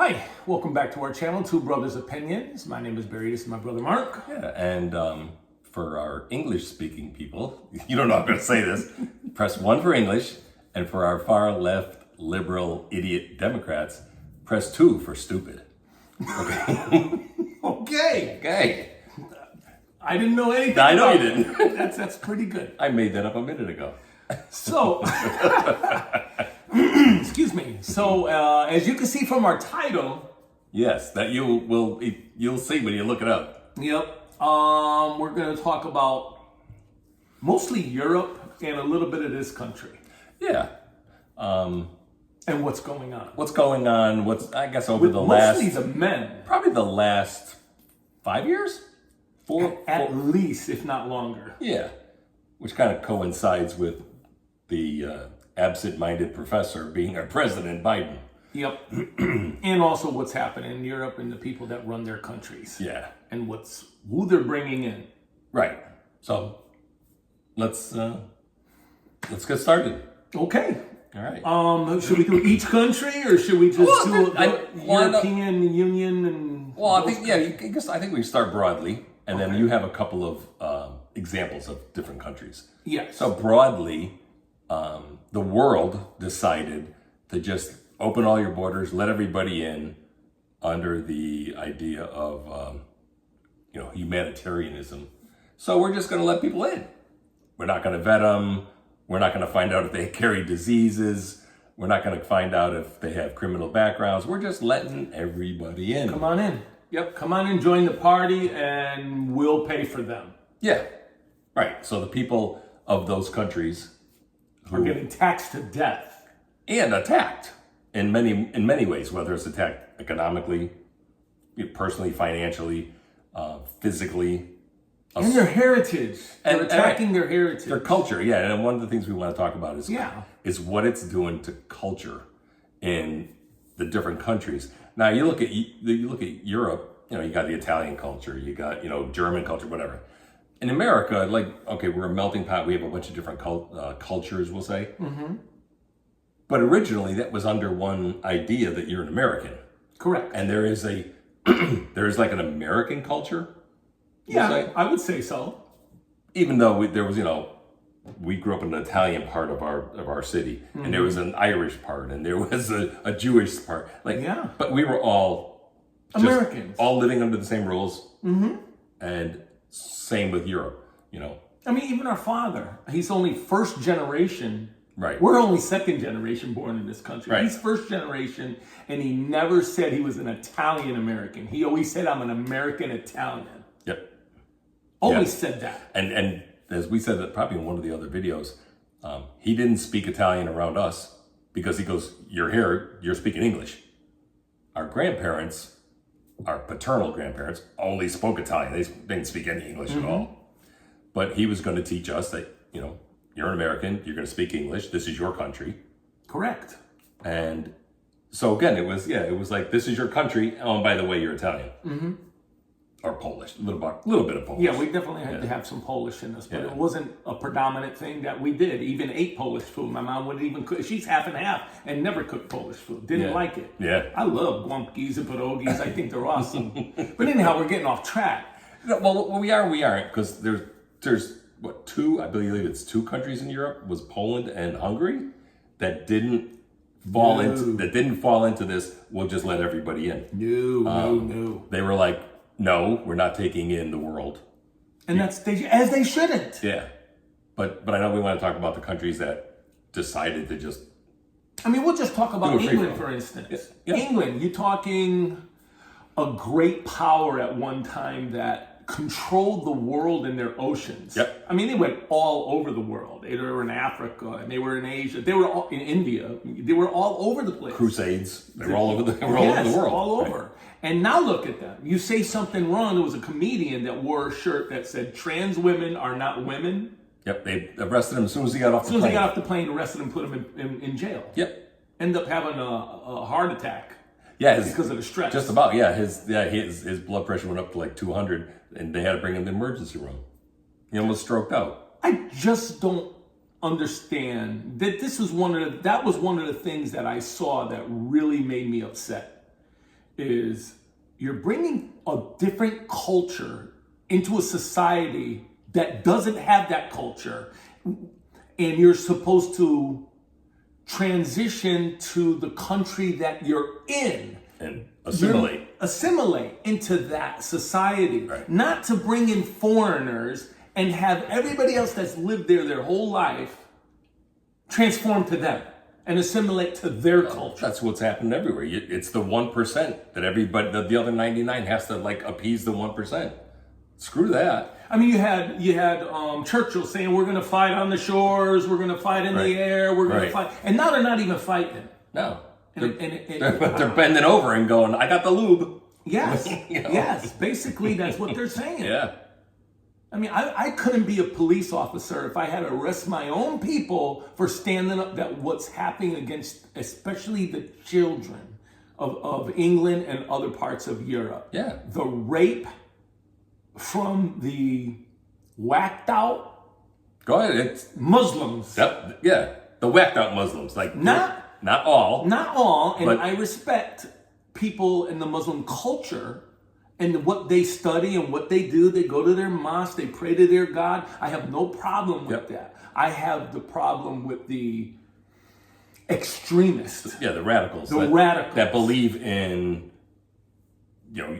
Hi, welcome back to our channel, Two Brothers Opinions. My name is Barry, this is my brother Mark. Yeah, and for our English-speaking people, you don't know I'm going to say this, press 1 for English, and for our far-left, liberal, idiot Democrats, press 2 for stupid. Okay. Okay. I didn't know anything. I know you didn't. That's pretty good. I made that up a minute ago. So, excuse me. So, as you can see from our title, Yes, that you'll see when you look it up. yep, we're going to talk about mostly Europe and a little bit of this country Yeah. and what's going on. What's going on? I guess over With the mostly last, the men, probably the last 5 years? at least, if not longer. Yeah, which kind of coincides with the absent-minded professor being our president, Biden. Yep. And also what's happening in Europe and the people that run their countries. Yeah, And who they're bringing in. right. So let's get started. Okay. All right. Should we do each country or should we just do the why not? European Union and Well, I think I think we start broadly, and then you have a couple of examples of different countries. yes. So broadly, the world decided to just open all your borders, let everybody in, under the idea of humanitarianism. So we're just going to let people in. We're not going to vet them. We're not going to find out if they carry diseases. We're not going to find out if they have criminal backgrounds. We're just letting everybody in. Come on in. Yep. Come on in, join the party, and we'll pay for them. Yeah, right. So the people of those countries Are getting taxed to death. and attacked in many ways, whether it's attacked economically, personally, financially, physically, And their heritage. They're attacking their heritage. their culture. Yeah, and one of the things we want to talk about is what it's doing to culture in the different countries. Now you look at Europe. You got the Italian culture, you got German culture, whatever. In America, we're a melting pot. We have a bunch of different cultures, we'll say. Mm-hmm. But originally, that was under one idea that you're an American. Correct. And there is like an American culture. Yeah, I would say so. Even though we grew up in an Italian part of our city, Mm-hmm. and there was an Irish part, and there was a Jewish part. Yeah. But we were all Americans. all living under the same rules. Mm-hmm. And same with Europe. I mean, even our father, he's only first generation. Right. We're only second generation born in this country. Right. He's first generation, and he never said he was an Italian American. He always said, I'm an American Italian. Yep. Always said that. And as we said that probably in one of the other videos, he didn't speak Italian around us because he goes, you're here, you're speaking English. Our grandparents, our paternal grandparents, only spoke Italian. They didn't speak any English at all. But he was going to teach us that, you're an American, you're going to speak English, this is your country. Correct. And so again, it was like, this is your country. Oh, and by the way, you're Italian. Mm-hmm. Or Polish, a little bit of Polish. Yeah, we definitely had to have some Polish in us, but it wasn't a predominant thing that we did. Even ate Polish food. My mom wouldn't even cook. She's half and half and never cooked Polish food. Didn't like it. Yeah. I love guamkis and pierogies. I think they're awesome. But anyhow, we're getting off track. Well, we aren't, because there's what, I believe it's two countries in Europe, was Poland and Hungary, that didn't fall into this. We'll just let everybody in. No. They were like, no, we're not taking in the world. And that's as they shouldn't. Yeah, but I know we want to talk about the countries that decided to just. I mean, we'll just talk about England, for instance. Yeah. England, you're talking a great power at one time that controlled the world and their oceans. Yep. I mean, they went all over the world. They were in Africa, and they were in Asia. They were all in India. They were all over the place. Crusades. They were all over the world. All over. Right. And now look at them. You say something wrong. There was a comedian that wore a shirt that said, "Trans women are not women." Yep. They arrested him as soon as he got off the plane. As soon as he got off the plane, arrested him, put him in jail. Yep. Ended up having a heart attack. Yeah, because of the stress. Just about, yeah. His blood pressure went up to like 200, and they had to bring him to the emergency room. He almost stroked out. I just don't understand that that was one of the things that I saw that really made me upset. is you're bringing a different culture into a society that doesn't have that culture, and you're supposed to transition to the country that you're in and assimilate into that society, right. Not to bring in foreigners and have everybody else that's lived there their whole life transform to them and assimilate to their culture. That's what's happened everywhere. It's the 1% that everybody, the other 99 has to like appease the 1%. Screw that. I mean, you had Churchill saying, we're going to fight on the shores, we're going to fight in the air, we're going to fight. And now they're not even fighting. No. They're bending over and going, I got the lube. Yes. Yes. Basically, that's what they're saying. Yeah. I mean, I couldn't be a police officer if I had to arrest my own people for standing up that what's happening against, especially the children of England and other parts of Europe. Yeah. The rape from the whacked out. Go ahead. It's Muslims. Yeah. The whacked out Muslims. Like not all. Not all. And I respect people in the Muslim culture and what they study and what they do. They go to their mosque, they pray to their God. I have no problem with that. I have the problem with the extremists. Yeah, the radicals. Radicals. That believe in,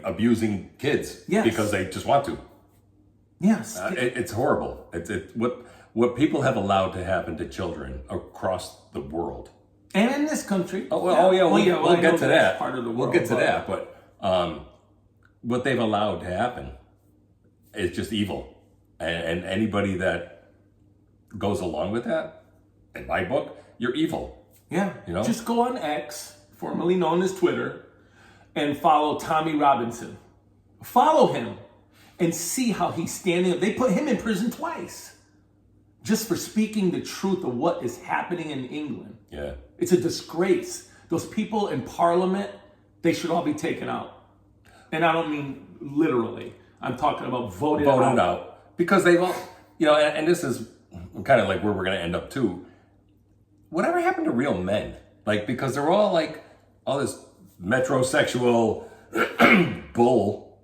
abusing kids because they just want to. Yes. It's horrible. It's what people have allowed to happen to children across the world. And in this country. We'll get to that. Part of the world, we'll get to that, but what they've allowed to happen is just evil. And anybody that goes along with that, in my book, you're evil. Yeah. Just go on X, formerly known as Twitter, and follow Tommy Robinson. Follow him and see how he's standing up. They put him in prison twice just for speaking the truth of what is happening in England. Yeah. It's a disgrace. Those people in Parliament, they should all be taken out. And I don't mean literally. I'm talking about voted out. Because they've all, and this is kind of like where we're going to end up too. Whatever happened to real men? Like, because they're all like, all this metrosexual bull.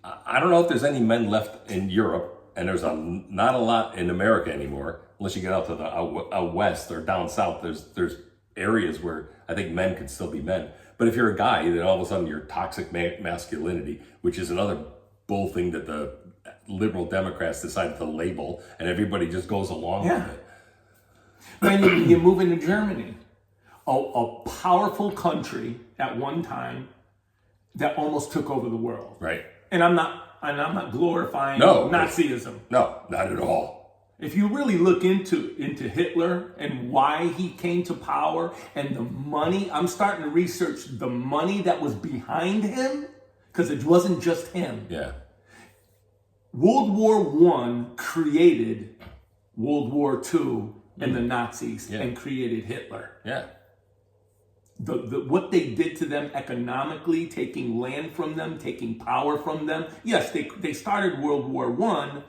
I don't know if there's any men left in Europe, and there's not a lot in America anymore, unless you get out to the out west or down south. There's areas where I think men can still be men. But if you're a guy, then all of a sudden you're toxic masculinity, which is another bull thing that the liberal Democrats decided to label, and everybody just goes along with it. When you move into Germany, a powerful country at one time that almost took over the world. Right. And I'm not glorifying Nazism. No, not at all. If you really look into Hitler and why he came to power and the money, I'm starting to research the money that was behind him, because it wasn't just him. Yeah. World War I created World War II and the Nazis and created Hitler. Yeah. What they did to them economically, taking land from them, taking power from them. Yes, they started World War I,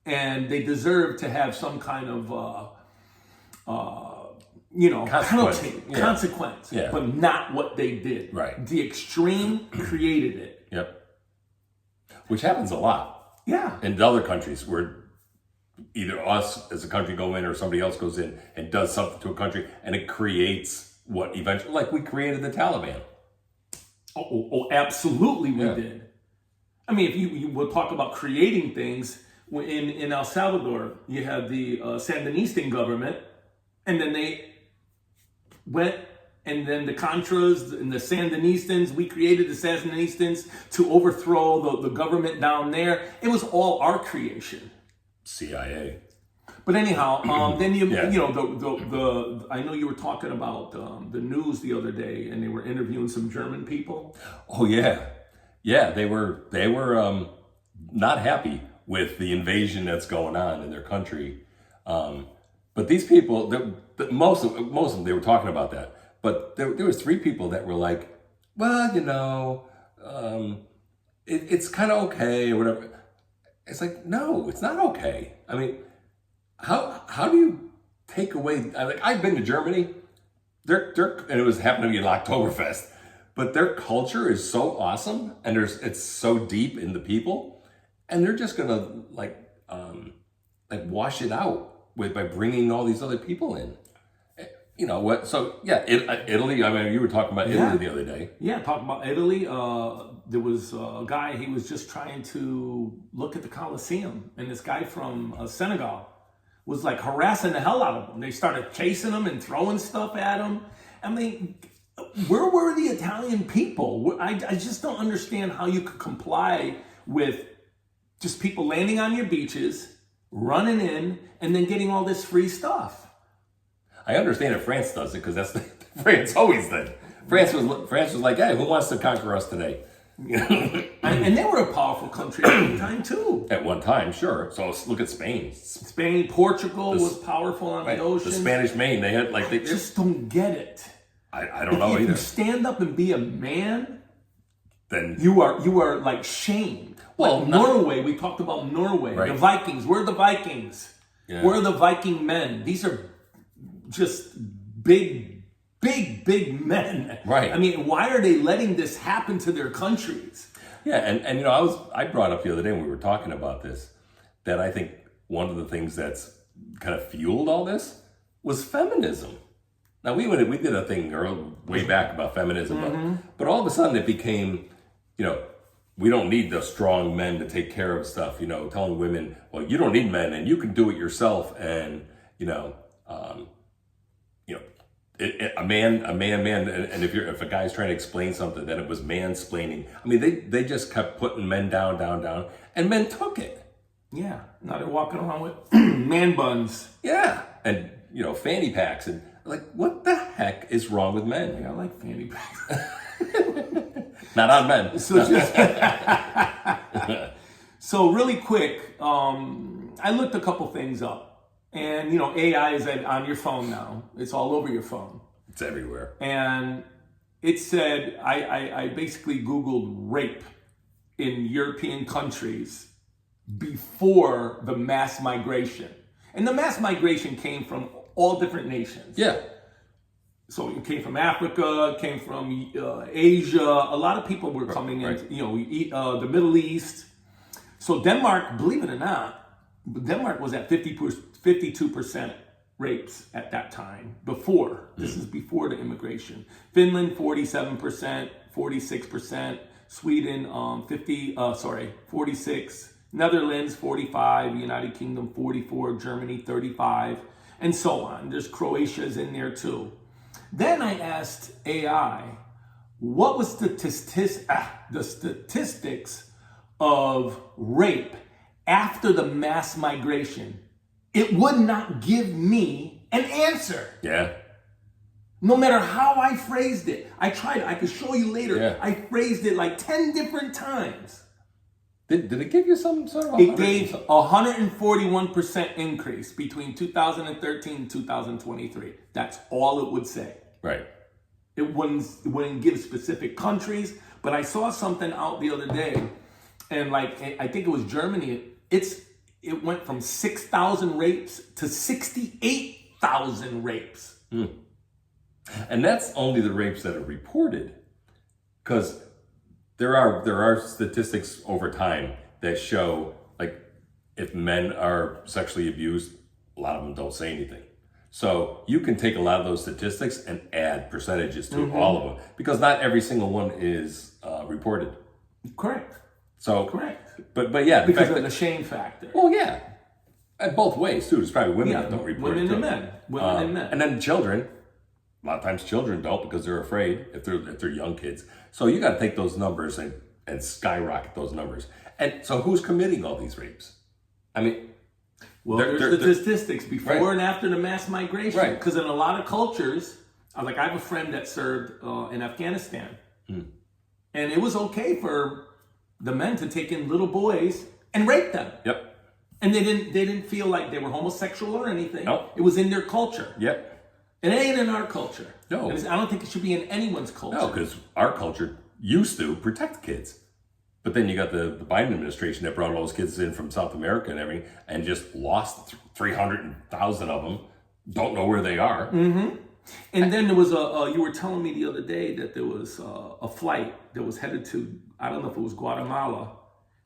and they deserve to have some kind of consequence, but not what they did. Right. The extreme created it. Yep. Which happens a lot. Yeah. In other countries where either us as a country go in or somebody else goes in and does something to a country, and it creates what eventually, like we created the Taliban. Oh, absolutely we did. I mean, if you will talk about creating things, in El Salvador, you had the Sandinista government, and then they went, and then the Contras and the Sandinistas, we created the Sandinistas to overthrow the government down there. It was all our creation. CIA. But anyhow, then I know you were talking about the news the other day, and they were interviewing some German people. Oh yeah, they were not happy with the invasion that's going on in their country. But these people, most of them, they were talking about that. But there was 3 people that were like, well, it's kind of okay or whatever. It's like, no, it's not okay. I mean, how do you take away? I've been to Germany. And it was happening to be an Oktoberfest, but their culture is so awesome, and it's so deep in the people, and they're just gonna like wash it out by bringing all these other people in. You know what? So yeah, Italy. I mean, you were talking about Italy the other day. Yeah, talking about Italy. There was a guy. He was just trying to look at the Colosseum, and this guy from Senegal was like harassing the hell out of him. They started chasing him and throwing stuff at him. I mean, where were the Italian people? I just don't understand how you could comply with just people landing on your beaches, running in, and then getting all this free stuff. I understand if France does it because that's France always did. France was like, hey, who wants to conquer us today? And they were a powerful country at one time too. At one time, sure. So look at Spain. Portugal was powerful on the ocean. The Spanish Main, they had like they just don't get it. I don't know either. If you stand up and be a man, then you are like shamed. Well, like Norway, we talked about Norway. Right. The Vikings. We're the Vikings. Yeah. We're the Viking men. These are just big men. Right. I mean, why are they letting this happen to their countries? Yeah, and you know, I brought up the other day when we were talking about this, that I think one of the things that's kind of fueled all this was feminism. Now, we did a thing way back about feminism, but all of a sudden it became, you know, we don't need the strong men to take care of stuff, you know, telling women, well, you don't need men and you can do it yourself. And, a man, and if a guy's trying to explain something, then it was mansplaining. I mean, they just kept putting men down, and men took it. Yeah, now they're walking around with man buns. Yeah, and you know, fanny packs, and like, what the heck is wrong with men? Yeah, I like fanny packs. Not on men. So really quick, I looked a couple things up. And, you know, AI is on your phone now. It's all over your phone. It's everywhere. And it said, I basically Googled rape in European countries before the mass migration. And the mass migration came from all different nations. Yeah. So it came from Africa, it came from Asia. A lot of people were coming in, you know, the Middle East. So Denmark, believe it or not, Denmark was at 52% rapes at that time, before. This is before the immigration. Finland, 47%, 46%. Sweden, 46. Netherlands, 45. United Kingdom, 44. Germany, 35. And so on. There's Croatia's in there too. Then I asked AI, what was the statistics of rape after the mass migration? It would not give me an answer. Yeah. No matter how I phrased it. I tried. I could show you later. Yeah. I phrased it like 10 different times. Did it give you some sort of... It gave 141% increase between 2013 and 2023. That's all it would say. Right. It wouldn't give specific countries. But I saw something out the other day, and like, I think it was Germany. It went from 6,000 rapes to 68,000 rapes. And that's only the rapes that are reported, because there are statistics over time that show, like, if men are sexually abused, a lot of them don't say anything. So you can take a lot of those statistics and add percentages to all of them, because not every single one is reported. Correct. So correct. But yeah, because of the shame factor. Well, yeah, and both ways too. There's probably women that don't report women it and men. Women and men. And then children. A lot of times children don't, because they're afraid if they're young kids. So you got to take those numbers and skyrocket those numbers. And so who's committing all these rapes? I mean, well, there's the statistics before and after the mass migration. Right. Because in a lot of cultures, like I have a friend that served in Afghanistan, and it was okay for the men to take in little boys and rape them. Yep. And they didn't feel like they were homosexual or anything. Nope. It was in their culture. Yep. It ain't in our culture. No. I don't think it should be in anyone's culture. No, because our culture used to protect kids. But then you got the Biden administration that brought all those kids in from South America and everything, and just lost 300,000 of them. Don't know where they are. And then there was you were telling me the other day that there was a flight that was headed to, I don't know if it was Guatemala.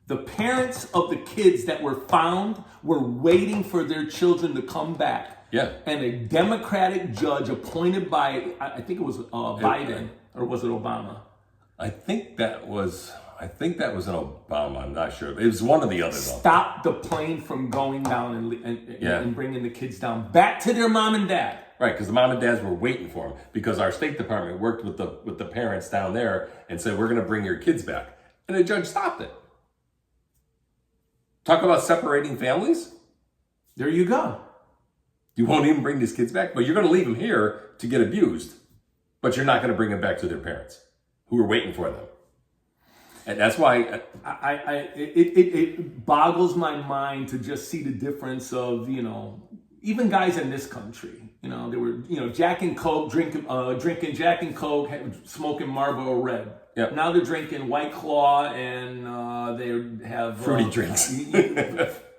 The parents of the kids that were found were waiting for their children to come back. Yeah. And a Democratic judge appointed by, I think it was Biden, or was it Obama? I think that was an Obama. I'm not sure. It was one of the others. Stopped the plane from going down and bringing the kids down back to their mom and dad. Right, because the mom and dads were waiting for them because our State Department worked with the parents down there and said, we're going to bring your kids back. And the judge stopped it. Talk about separating families. There you go. You won't even bring these kids back, but you're going to leave them here to get abused, but you're not going to bring them back to their parents who are waiting for them. And that's why it boggles my mind to just see the difference of, even guys in this country, they were, Jack and Coke, drinking Jack and Coke, smoking Marlboro Red. Yep. Now they're drinking White Claw and they have fruity drinks.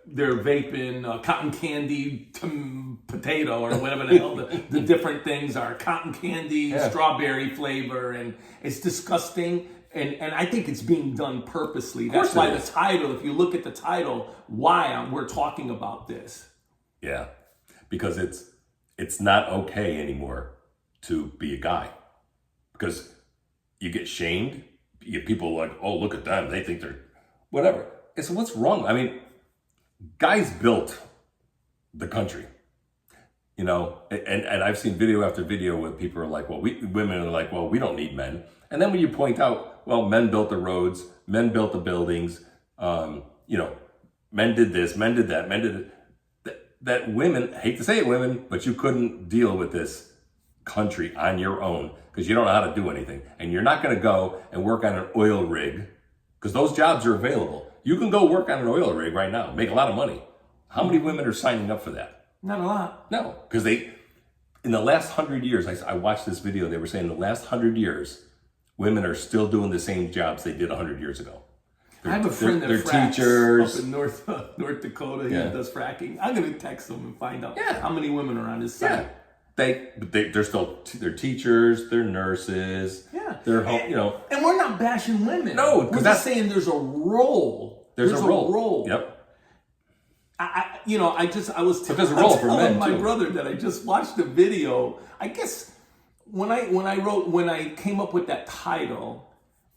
They're vaping cotton candy potato or whatever the hell the different things are. Cotton candy, strawberry flavor, and it's disgusting. And I think it's being done purposely. That's why the title, if you look at the title, why we're talking about this. Yeah, because it's not okay anymore to be a guy. Because you get shamed. You get people like, oh, look at them. They think they're whatever. It's what's wrong. I mean, guys built the country. And I've seen video after video where people are like, women are like, well, we don't need men. And then when you point out, well, men built the roads, men built the buildings, men did this, men did that, men did it. That women, I hate to say it, women, but you couldn't deal with this country on your own because you don't know how to do anything. And you're not going to go and work on an oil rig because those jobs are available. You can go work on an oil rig right now, make a lot of money. How many women are signing up for that? Not a lot. No, because in the last 100 years, I watched this video, they were saying in the last 100 years, women are still doing the same jobs they did 100 years ago. I have a friend that fracks teachers up in North Dakota. He does fracking. I'm going to text him and find out how many women are on his site. Yeah. They're teachers, they're nurses. Yeah. They're and we're not bashing women. No, we're just saying there's a role. There's a role. Yep. I was telling my brother that I just watched a video. I guess when I came up with that title,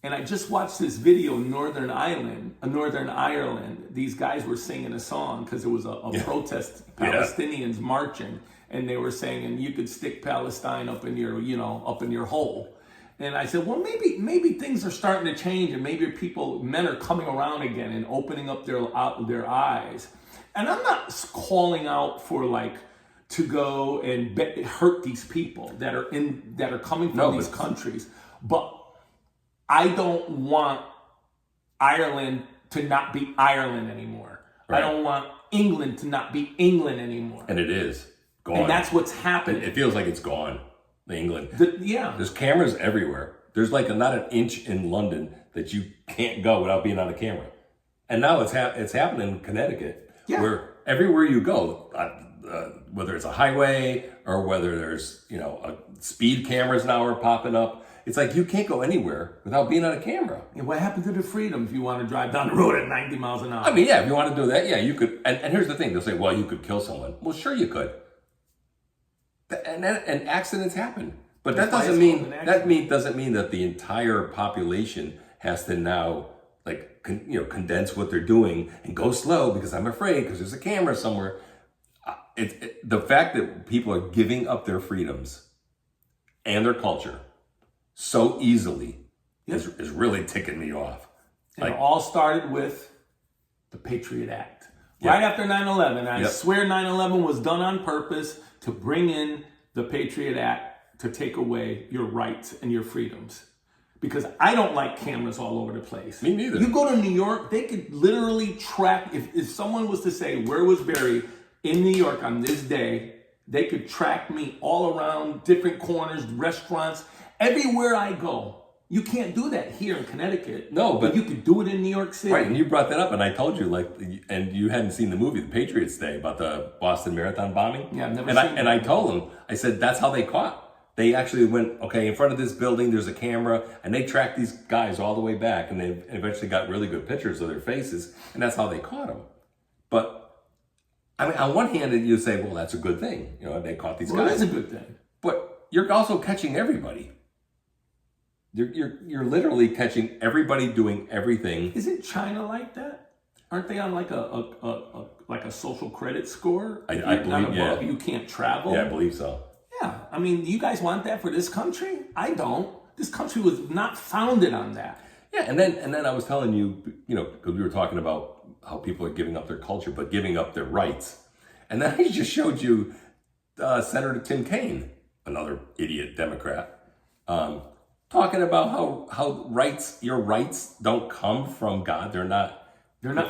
and I just watched this video in Northern Ireland. These guys were singing a song because it was a protest, Palestinians marching, and they were saying, and you could stick Palestine up in your hole. And I said, well, maybe things are starting to change, and maybe men are coming around again and opening up their eyes. And I'm not calling out for to go and hurt these people that are coming from these countries, but I don't want Ireland to not be Ireland anymore. Right. I don't want England to not be England anymore. And it is gone. And that's what's happening. It feels like it's gone. England. Yeah. There's cameras everywhere. There's not an inch in London that you can't go without being on a camera. And now it's happening in Connecticut, where everywhere you go, whether it's a highway or whether there's speed cameras now are popping up. It's like you can't go anywhere without being on a camera. And what happened to the freedom if you want to drive down the road at 90 miles an hour? I mean, if you want to do that, you could. And here's the thing: they'll say, "Well, you could kill someone." Well, sure, you could. And accidents happen, but that doesn't mean that the entire population has to now condense what they're doing and go slow because I'm afraid because there's a camera somewhere. The fact that people are giving up their freedoms and their culture so easily is really ticking me off. And it all started with the Patriot Act. Right after 9/11, I swear 9/11 was done on purpose to bring in the Patriot Act to take away your rights and your freedoms. Because I don't like cameras all over the place. Me neither. You go to New York, they could literally track, if someone was to say where was Barry in New York on this day, they could track me all around different corners, restaurants, everywhere I go. You can't do that here in Connecticut. No, but you could do it in New York City. Right, and you brought that up, and I told you, and you hadn't seen the movie, The Patriots Day, about the Boston Marathon bombing. Yeah, I've never seen it. And I told him, I said, that's how they caught. They actually went, okay, in front of this building, there's a camera, and they tracked these guys all the way back, and they eventually got really good pictures of their faces, and that's how they caught them. But, I mean, on one hand, you say, well, that's a good thing. You know, they caught these guys. It is a good thing. But you're also catching everybody. You're literally catching everybody doing everything. Isn't China like that? Aren't they on like a social credit score? I believe, yeah. You can't travel. Yeah, I believe so. Yeah, I mean, you guys want that for this country? I don't. This country was not founded on that. Yeah, and then I was telling you, you know, because we were talking about how people are giving up their culture, but giving up their rights. And then I just showed you Senator Tim Kaine, another idiot Democrat, talking about how your rights don't come from God. They're not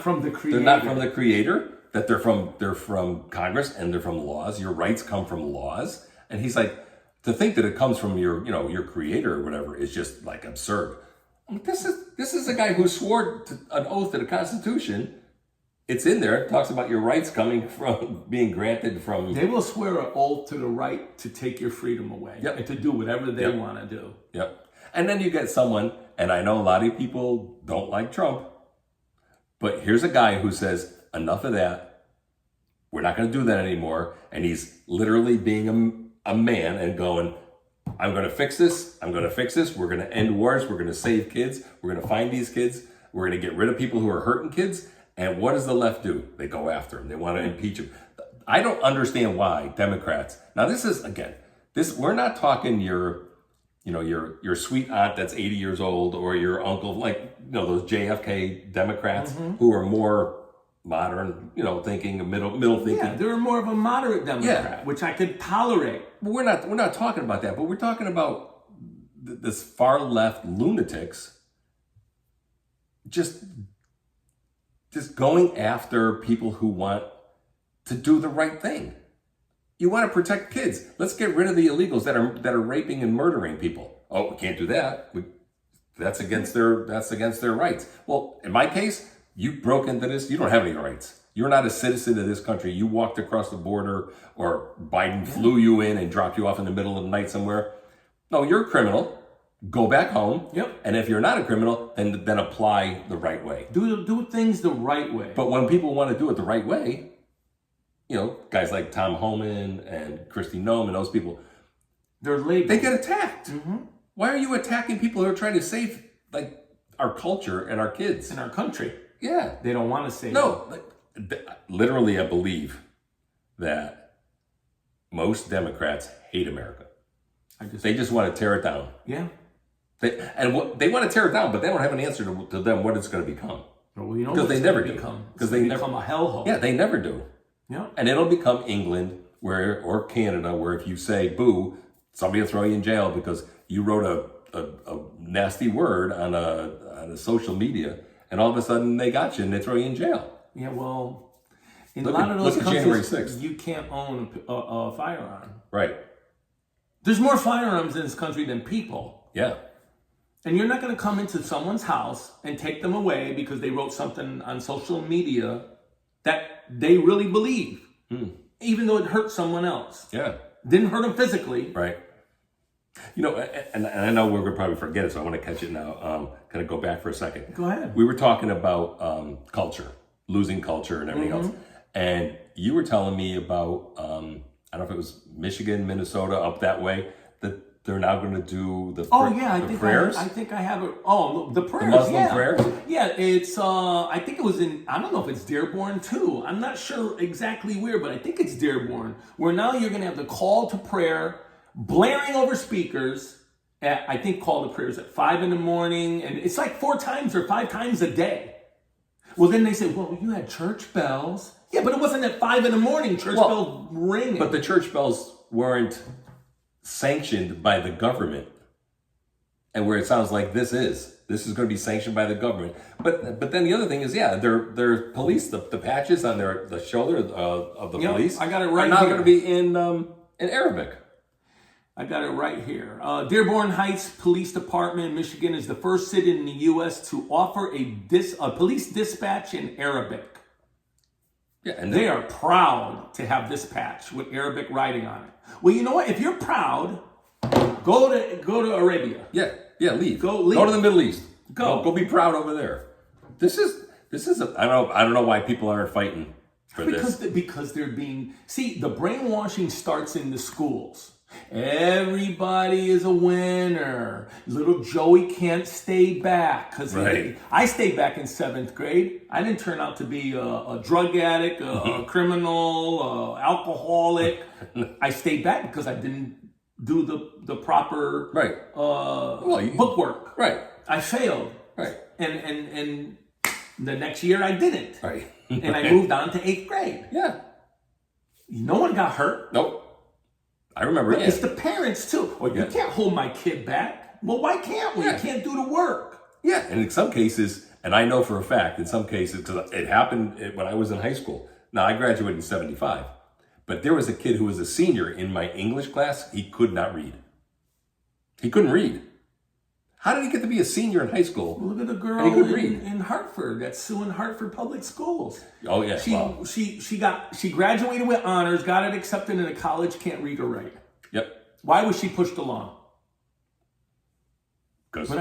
from the Creator. They're not from the Creator. That they're from Congress and they're from laws. Your rights come from laws. And he's like, to think that it comes from your Creator or whatever is just like absurd. I mean, this is a guy who swore an oath to the Constitution. It's in there. It talks about your rights coming from being granted from. They will swear an oath to the right to take your freedom away. Yep. And to do whatever they want to do. Yep. And then you get someone, and I know a lot of people don't like Trump, but here's a guy who says, enough of that. We're not going to do that anymore. And he's literally being a man and going, I'm going to fix this. I'm going to fix this. We're going to end wars. We're going to save kids. We're going to find these kids. We're going to get rid of people who are hurting kids. And what does the left do? They go after him. They want to impeach him. I don't understand why Democrats. Now this is, again, we're not talking your sweet aunt that's 80 years old or your uncle, like, those JFK Democrats who are more modern, thinking, middle thinking. Yeah, they're more of a moderate Democrat, which I could tolerate. But we're not talking about that. But we're talking about this far left lunatics just going after people who want to do the right thing. You want to protect kids. Let's get rid of the illegals that are raping and murdering people. Oh, we can't do that. That's against their rights. Well, in my case, you broke into this. You don't have any rights. You're not a citizen of this country. You walked across the border, or Biden flew you in and dropped you off in the middle of the night somewhere. No, you're a criminal. Go back home. Yep. And if you're not a criminal, then apply the right way. Do things the right way. But when people want to do it the right way, guys like Tom Homan and Kristi Noem and those people, they get attacked. Mm-hmm. Why are you attacking people who are trying to save our culture and our kids and our country? Yeah, they don't want to save. No, literally, I believe that most Democrats hate America. They just want to tear it down. Yeah, they want to tear it down, but they don't have an answer to them what it's going to become. Well, because they never do. Because they become a hellhole. Yeah, they never do. Yeah, and it'll become England or Canada, where if you say boo, somebody will throw you in jail because you wrote a nasty word on a social media, and all of a sudden they got you and they throw you in jail. Yeah, well, in a lot of those countries, you can't own a firearm. Right. There's more firearms in this country than people. Yeah. And you're not going to come into someone's house and take them away because they wrote something on social media that they really believe, even though it hurt someone else. Yeah. Didn't hurt them physically. Right. And I know we're going to probably forget it, so I want to catch it now. Kind of go back for a second. Go ahead. We were talking about culture, losing culture and everything else. And you were telling me about, I don't know if it was Michigan, Minnesota, up that way, that they're now going to do the prayers. I think I have it. Oh, the prayers. The Muslim prayers? Yeah, it's, I think it was I don't know if it's Dearborn too. I'm not sure exactly where, but I think it's Dearborn, where now you're going to have the call to prayer blaring over speakers I think call to prayers at 5 a.m, and it's like 4 times or 5 times a day. Well, then they say, well, you had church bells. Yeah, but it wasn't at 5 a.m, church bells ringing. But the church bells weren't sanctioned by the government. And where it sounds like this is going to be sanctioned by the government. But then the other thing is, their police, the patches on the shoulder of the police, I got it right are now here. going to be in Arabic. I got it right here. Dearborn Heights Police Department in Michigan is the first city in the U.S. to offer a police dispatch in Arabic. Yeah, and they are proud to have dispatch with Arabic writing on it. Well, you know what? If you're proud Go to Arabia. Yeah, leave. Go to the Middle East. Go. Go be proud over there. This is I don't know why people aren't fighting for this. Because they're being, see, the brainwashing starts in the schools. Everybody is a winner. Little Joey can't stay back because Right. I stayed back in 7th grade. I didn't turn out to be a drug addict, a criminal, alcoholic. I stayed back because I didn't do the proper Right. bookwork. Right. I failed. Right. And the next year I didn't. Right. And I moved on to 8th grade. Yeah. No one got hurt. Nope. I remember. But it's the parents too. Well, you can't hold my kid back. Well, why can't we? Yeah. You can't do the work. Yeah, and in some cases, and I know for a fact, in some cases, because it happened when I was in high school. Now, I graduated in 75. But there was a kid who was a senior in my English class. He could not read. He couldn't read. How did he get to be a senior in high school? Look at the girl in Hartford that's suing Hartford Public Schools. Oh, yeah. She graduated with honors, got it accepted into college, can't read or write. Yep. Why was she pushed along? Because. But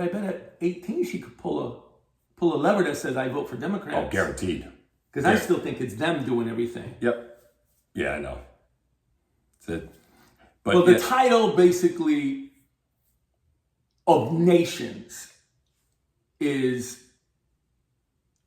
I bet at 18 she could pull a lever that says I vote for Democrats. Oh, guaranteed. Because I still think it's them doing everything. Yep. Yeah, I know. That's it. But the title basically of nations is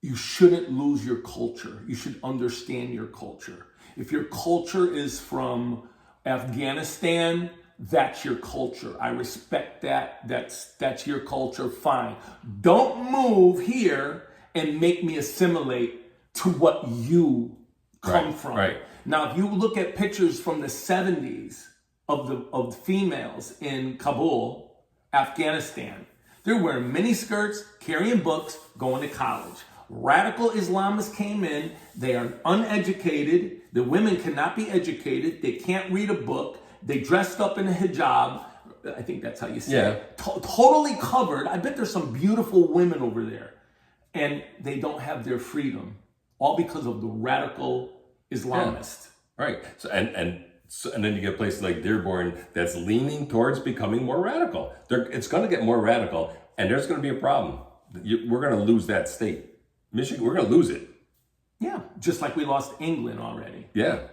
you shouldn't lose your culture. You should understand your culture. If your culture is from Afghanistan, that's your culture. I respect that. That's your culture. Fine. Don't move here and make me assimilate to what you come from. Right. Now, if you look at pictures from the 70s of females in Kabul, Afghanistan, they're wearing mini skirts, carrying books, going to college. Radical Islamists came in. They are uneducated. The women cannot be educated. They can't read a book. They dressed up in a hijab. I think that's how you say it. Totally covered. I bet there's some beautiful women over there. And they don't have their freedom. All because of the radical Islamists. Yeah. Right. So and then you get places like Dearborn that's leaning towards becoming more radical. It's going to get more radical, and there's going to be a problem. We're going to lose that state. Michigan, we're going to lose it. Yeah, just like we lost England already. Yeah.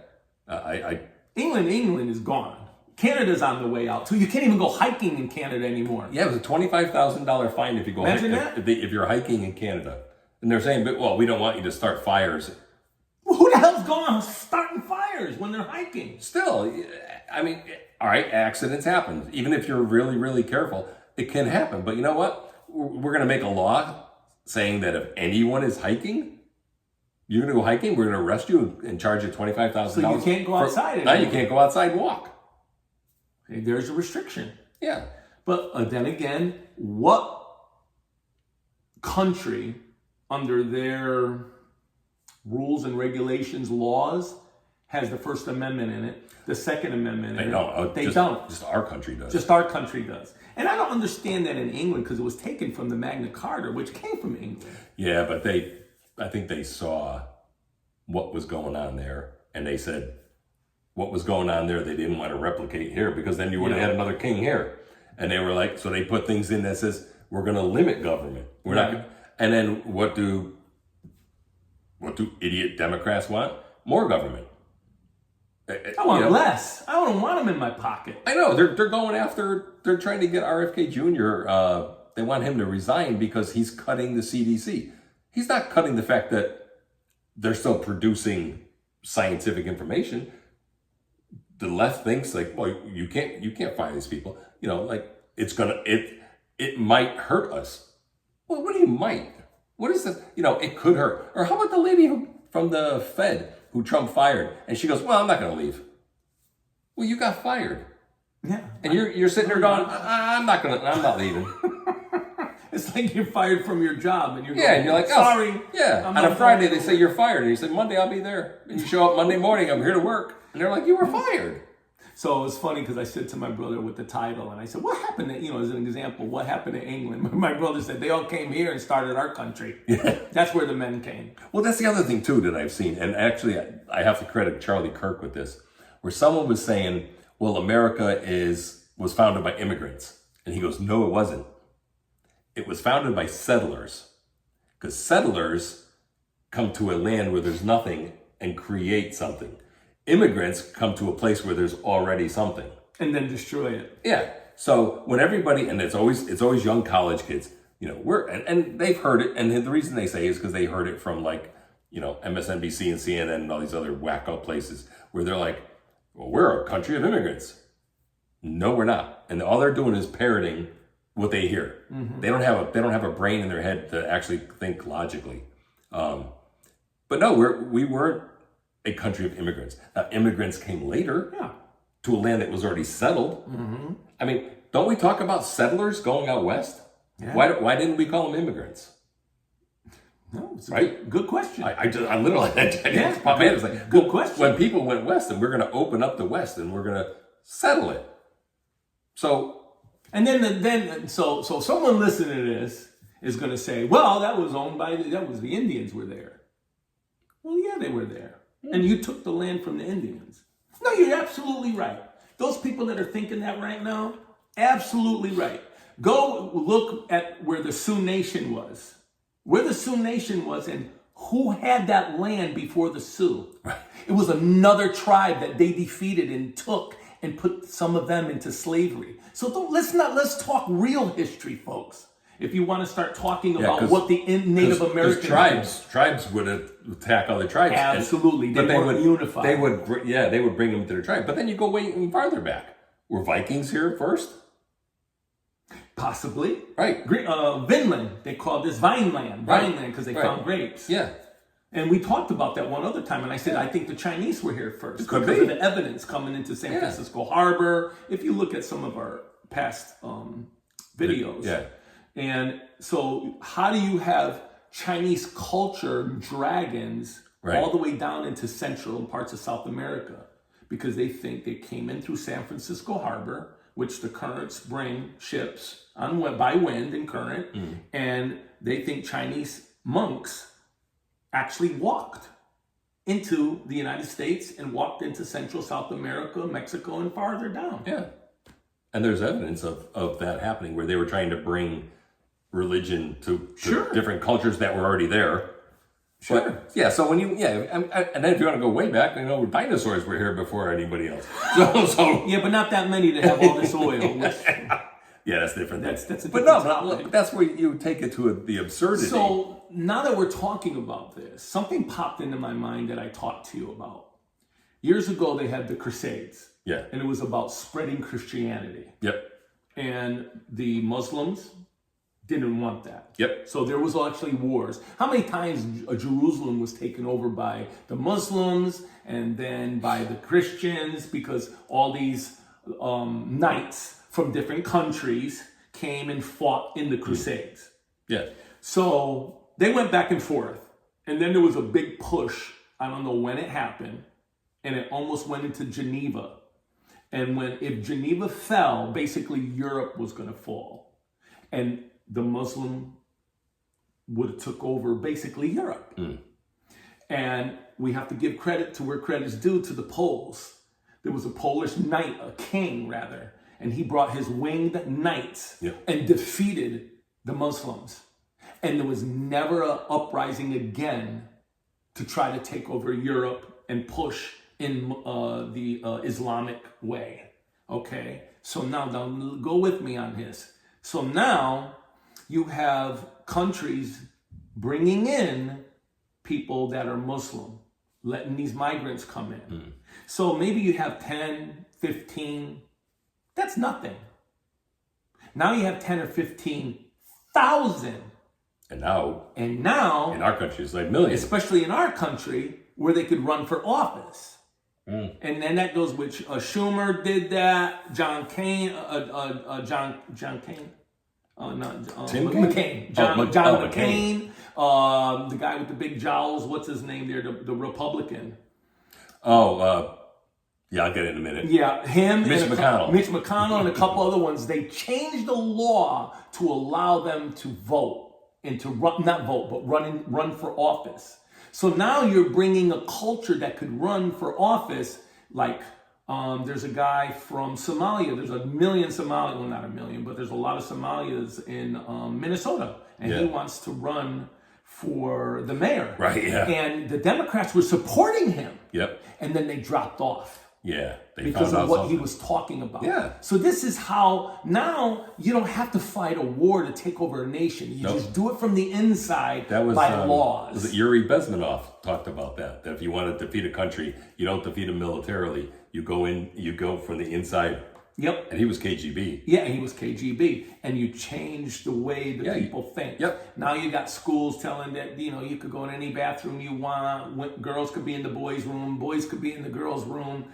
England is gone. Canada's on the way out, too. You can't even go hiking in Canada anymore. Yeah, it was a $25,000 fine if you go Imagine that. If you're hiking in Canada. And they're saying, well, we don't want you to start fires. Well, who the hell's going on starting fires when they're hiking? Still, I mean, all right, accidents happen. Even if you're really, really careful, it can happen. But you know what? We're going to make a law saying that if anyone is hiking, you're going to go hiking, we're going to arrest you and charge you $25,000. So you can't go outside anymore. anymore. Now you can't go outside and walk. Okay, there's a restriction. Yeah. But then again, what country under their rules and regulations, laws, has the First Amendment in it, the Second Amendment in it? They don't. Just our country does. Just our country does. And I don't understand that in England because it was taken from the Magna Carta, which came from England. Yeah, but I think they saw what was going on there, and they said what was going on there they didn't want to replicate here because then you would have had another king here. And they were like, so they put things in that says we're going to limit government. We're not. And then what do idiot Democrats want? More government. I want less. I don't want them in my pocket. I know. They're going after, they're trying to get RFK Jr. They want him to resign because he's cutting the CDC. He's not cutting the fact that they're still producing scientific information. The left thinks like, well, you can't fire these people. You know, like it might hurt us. Well, what do you might? What is the, it could hurt. Or how about the lady from the Fed who Trump fired? And she goes, well, I'm not going to leave. Well, you got fired. Yeah. And you're sitting there going, I'm not leaving. It's like you're fired from your job and you're going, and you're like, sorry. Yeah. On a Friday, they say you're fired. And you say, Monday, I'll be there. And you show up Monday morning, I'm here to work. And they're like, you were fired. So it was funny because I said to my brother with the title, and I said, what happened to, as an example, what happened to England? My brother said, they all came here and started our country. Yeah. That's where the men came. Well, that's the other thing, too, that I've seen. And actually, I have to credit Charlie Kirk with this, where someone was saying, well, America is was founded by immigrants. And he goes, no, it wasn't. It was founded by settlers. Because settlers come to a land where there's nothing and create something. Immigrants come to a place where there's already something. And then destroy it. Yeah. So when everybody, and it's always young college kids, and they've heard it. And the reason they say is because they heard it from MSNBC and CNN and all these other wacko places where they're like, well, we're a country of immigrants. No, we're not. And all they're doing is parroting what they hear. Mm-hmm. They don't have a brain in their head to actually think logically. But no, we weren't a country of immigrants. Now, immigrants came later to a land that was already settled. Mm-hmm. I mean, don't we talk about settlers going out west? Yeah. Why didn't we call them immigrants? No, it's a good question. I literally it's like good question. When people went west, and we're going to open up the west, and we're going to settle it. So. And then someone listening to this is going to say, well, that was the Indians were there. Well, yeah, they were there. Mm-hmm. And you took the land from the Indians. No, you're absolutely right. Those people that are thinking that right now, absolutely right. Go look at where the Sioux Nation was. Where the Sioux Nation was and who had that land before the Sioux. Right. It was another tribe that they defeated and took and put some of them into slavery. So let's talk real history, folks. If you want to start talking about what the Native Americans tribes would attack other tribes. Absolutely, they weren't unified. They would bring them to their tribe. But then you go way even farther back. Were Vikings here first? Possibly. Right. Vinland, they called this Vineland because they found grapes. Yeah. And we talked about that one other time, and I said, I think the Chinese were here first because of the evidence coming into San Francisco Harbor. If you look at some of our past videos. Yeah. And so how do you have Chinese culture, dragons, all the way down into Central and parts of South America? Because they think they came in through San Francisco Harbor, which the currents bring ships by wind and current. And they think Chinese monks actually walked into the United States and walked into Central South America, Mexico, and farther down. Yeah. And there's evidence of that happening where they were trying to bring religion to different cultures that were already there. Sure. But, yeah, so when and then if you want to go way back, dinosaurs were here before anybody else. So yeah, but not that many to have all this oil. Yeah, that's different. That's a different but that's where you take it to the absurdity. So now that we're talking about this, something popped into my mind that I talked to you about. Years ago, they had the Crusades. Yeah. And it was about spreading Christianity. Yep. And the Muslims didn't want that. Yep. So there was actually wars. How many times Jerusalem was taken over by the Muslims and then by the Christians because all these knights from different countries came and fought in the Crusades. Yeah. So they went back and forth. And then there was a big push. I don't know when it happened. And it almost went into Geneva. And if Geneva fell, basically Europe was going to fall. And the Muslim would have took over basically Europe. And we have to give credit to where credit's due to the Poles. There was a Polish knight, a king rather, and he brought his winged knights and defeated the Muslims. And there was never an uprising again to try to take over Europe and push in the Islamic way. Okay? So now go with me on this. So now you have countries bringing in people that are Muslim, letting these migrants come in. So maybe you have 10, 15, that's nothing. Now you have 10 or 15,000. And now in our country, it's like millions. Especially in our country, where they could run for office. And then that goes with Schumer did that, John Kane, John Kane. McCain. John McCain. The guy with the big jowls, what's his name there? The Republican. Yeah, I'll get it in a minute. Yeah, him. Mitch McConnell and a couple other ones. They changed the law to allow them to vote and to run for office. So now you're bringing a culture that could run for office like There's a guy from Somalia. There's a million Somali, well, not a million, but there's a lot of Somalians in Minnesota, and he wants to run for the mayor. Right, yeah. And the Democrats were supporting him. Yep. And then they dropped off. Yeah. Because of what he was talking about. Yeah. So this is how now you don't have to fight a war to take over a nation. You just do it from the inside by laws. Was it Yuri Bezmenov talked about that if you want to defeat a country, you don't defeat them militarily. You go from the inside. Yep. And he was KGB. Yeah, he was KGB. And you change the way the people think. Yep. Now you got schools telling that, you could go in any bathroom you want. Girls could be in the boys' room. Boys could be in the girls' room.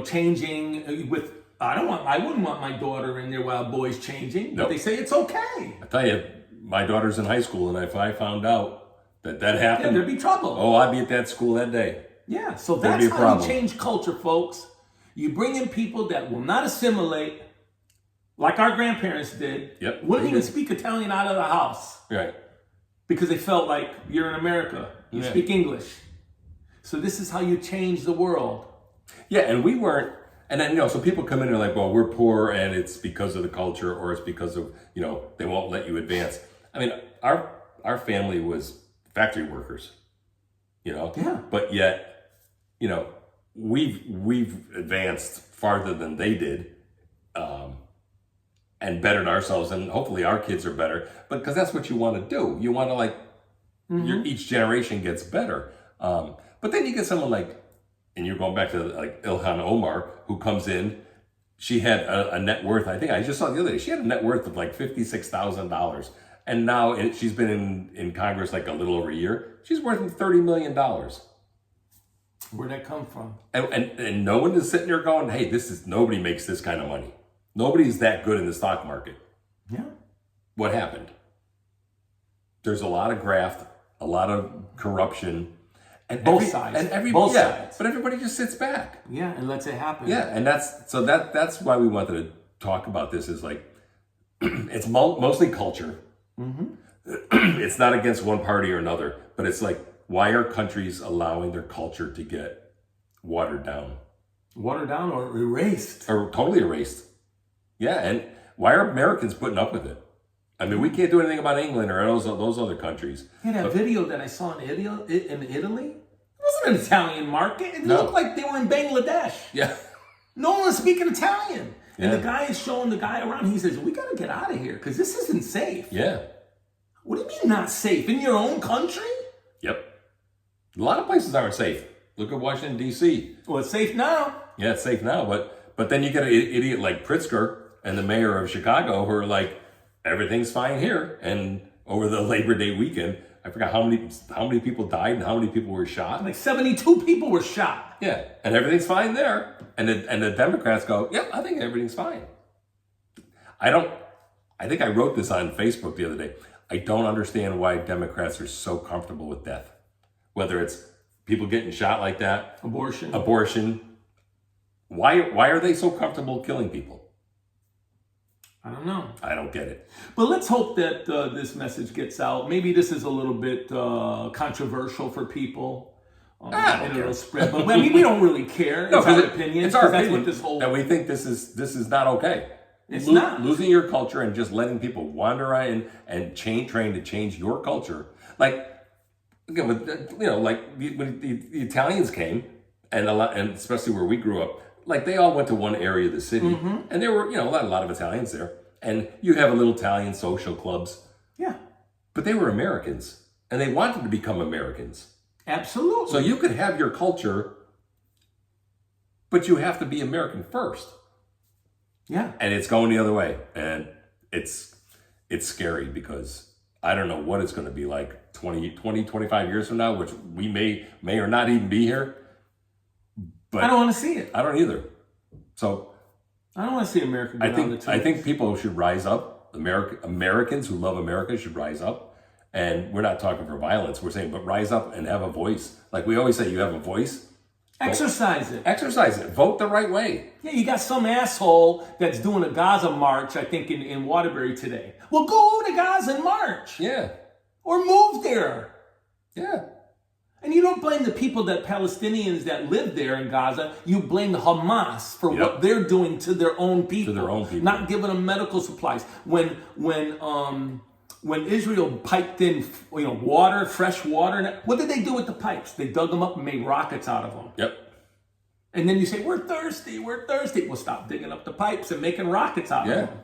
Changing with, I wouldn't want my daughter in there while a boy's changing. But they say it's okay. I tell you, my daughter's in high school, and if I found out that happened, there'd be trouble. Oh, I'd be at that school that day. Yeah, so that's how you change culture, folks. You bring in people that will not assimilate, like our grandparents did. Yep. Wouldn't even speak Italian out of the house. Right. Because they felt like you're in America. You speak English. So this is how you change the world. Yeah, and we weren't, and then, so people come in and are like, well, we're poor and it's because of the culture or it's because of, they won't let you advance. I mean, our family was factory workers, Yeah. But yet, we've advanced farther than they did, and bettered ourselves, and hopefully our kids are better. But because that's what you want to do, you want to each generation gets better. But then you get someone like, and you're going back to like Ilhan Omar, who comes in. She had a net worth. I think I just saw the other day. She had a net worth of like $56,000, and now she's been in Congress like a little over a year. She's worth $30 million. Where'd that come from? And no one is sitting there going, hey, nobody makes this kind of money. Nobody's that good in the stock market. Yeah. What happened? There's a lot of graft, a lot of corruption. And both sides. Both sides. But everybody just sits back. Yeah, and lets it happen. Yeah, and that's why we wanted to talk about this is like, it's mostly culture. Mm-hmm. It's not against one party or another, but it's like, why are countries allowing their culture to get watered down? Watered down or erased? Or totally erased. Yeah, and why are Americans putting up with it? I mean, we can't do anything about England or those other countries. Yeah, that video that I saw in Italy, it wasn't an Italian market. It looked like they were in Bangladesh. Yeah. No one was speaking Italian. And the guy is showing the guy around. He says, we got to get out of here because this isn't safe. Yeah. What do you mean not safe? In your own country? Yep. A lot of places aren't safe. Look at Washington, D.C. Well, it's safe now. Yeah, it's safe now. But then you get an idiot like Pritzker and the mayor of Chicago who are like, everything's fine here. And over the Labor Day weekend, I forgot how many people died and how many people were shot. Like 72 people were shot. Yeah, and everything's fine there. And the Democrats go, yep, I think everything's fine. I think I wrote this on Facebook the other day. I don't understand why Democrats are so comfortable with death. Whether it's people getting shot like that. Abortion. Why are they so comfortable killing people? I don't know. I don't get it. But let's hope that this message gets out. Maybe this is a little bit controversial for people. And it'll spread. But I mean, we don't really care. No, it's our opinion. It's our opinion. That's what this whole... And we think this is not okay. It's not. Losing your culture and just letting people wander around and trying to change your culture. Like, again, when the Italians came, and especially where we grew up, like they all went to one area of the city, and there were a lot of Italians there, and you have a little Italian social clubs. Yeah, but they were Americans, and they wanted to become Americans. Absolutely. So you could have your culture, but you have to be American first. Yeah, and it's going the other way, and it's scary because I don't know what it's going to be like 20, 25 years from now, which we may or not even be here. But I don't want to see it. I don't either. So I don't want to see America go down the tubes. I think people should rise up. Americans who love America should rise up. And we're not talking for violence. We're saying, but rise up and have a voice. Like we always say, you have a voice. Exercise it. Exercise it. Vote the right way. Yeah, you got some asshole that's doing a Gaza march, I think, in Waterbury today. Well, go to Gaza and march. Yeah. Or move there. Yeah. And you don't blame the people, that Palestinians that live there in Gaza. You blame the Hamas for what they're doing to their own people. To their own people. Not giving them medical supplies. When Israel piped in, water, fresh water, what did they do with the pipes? They dug them up and made rockets out of them. Yep. And then you say, we're thirsty. Well, stop digging up the pipes and making rockets out of them.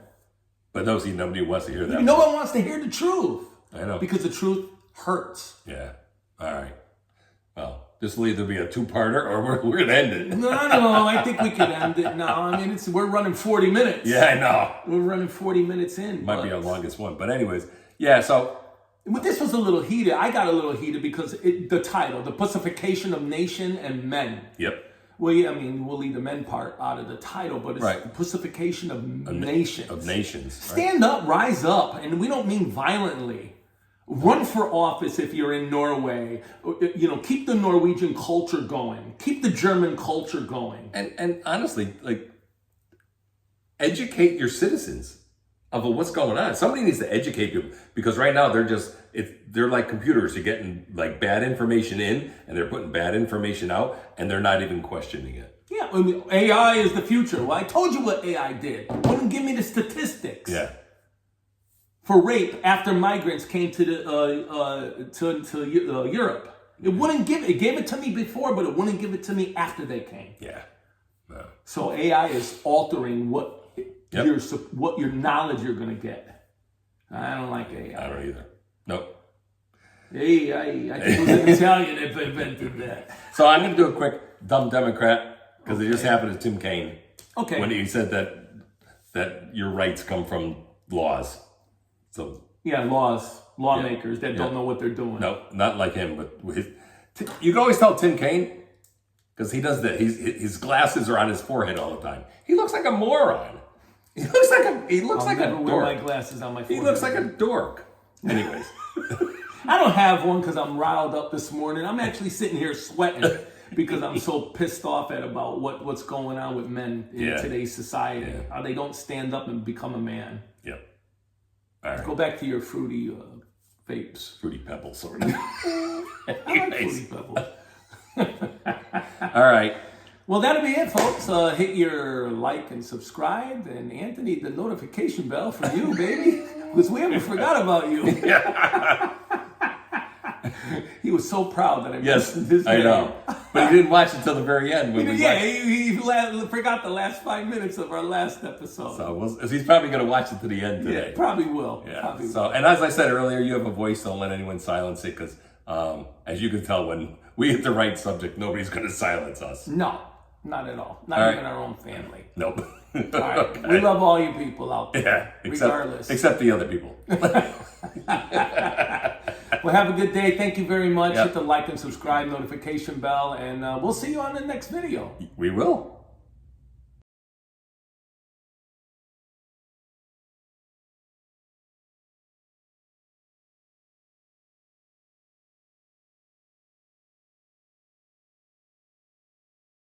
But nobody wants to hear that. No one wants to hear the truth. I know. Because the truth hurts. Yeah. All right. Well, this will either be a two-parter or we're going to end it. No, I think we could end it now. I mean, we're running 40 minutes. Yeah, I know. We're running 40 minutes in. Might be our longest one. But anyways, yeah, so... But this was a little heated. I got a little heated because the title, The Pussification of Nation and Men. Yep. Well, yeah, I mean, we'll leave the men part out of the title, but it's the Pussification of nations. Of nations. Stand up, rise up, and we don't mean violently. Run for office if you're in Norway. Keep the Norwegian culture going. Keep the German culture going. And honestly, educate your citizens of what's going on. Somebody needs to educate people, because right now they're like computers. You're getting bad information in and they're putting bad information out and they're not even questioning it. Yeah, I mean, AI is the future. Well, I told you what AI did. Wouldn't give me the statistics. Yeah. For rape after migrants came to Europe. It wouldn't give it. It gave it to me before, but it wouldn't give it to me after they came. Yeah. No. So AI is altering what your knowledge you're going to get. I don't like AI. I don't either. Nope. Hey, I think it was an Italian that invented that. So I'm going to do a quick dumb Democrat, because it just happened to Tim Kaine. Okay. When he said that your rights come from laws. So yeah, lawmakers that don't know what they're doing. No, not like him, but you can always tell Tim Kaine, because he does that. His glasses are on his forehead all the time. He looks like a moron. He looks like a dork. Wear my glasses on my forehead. He looks like a dork. Anyways, I don't have one because I'm riled up this morning. I'm actually sitting here sweating because I'm so pissed off about what's going on with men in today's society. How they don't stand up and become a man. Yep. All right. Go back to your fruity vapes. Fruity Pebbles, sort of. I like Fruity Pebbles. All right. Well, that'll be it, folks. Hit your like and subscribe. And Anthony, the notification bell for you, baby. Because we haven't forgot about you. He was so proud that I mentioned his name. I know. But he didn't watch it till the very end. He forgot the last 5 minutes of our last episode. So he's probably going to watch it to the end today. Yeah, probably will. Yeah. Probably will. And as I said earlier, you have a voice. Don't let anyone silence it, because as you can tell, when we hit the right subject, nobody's going to silence us. No, not at all. Not even our own family. Nope. All right. Okay. We love all you people out there. Yeah. Regardless. Except the other people. Well, have a good day. Thank you very much. Hit the like and subscribe, notification bell, and we'll see you on the next video. We will.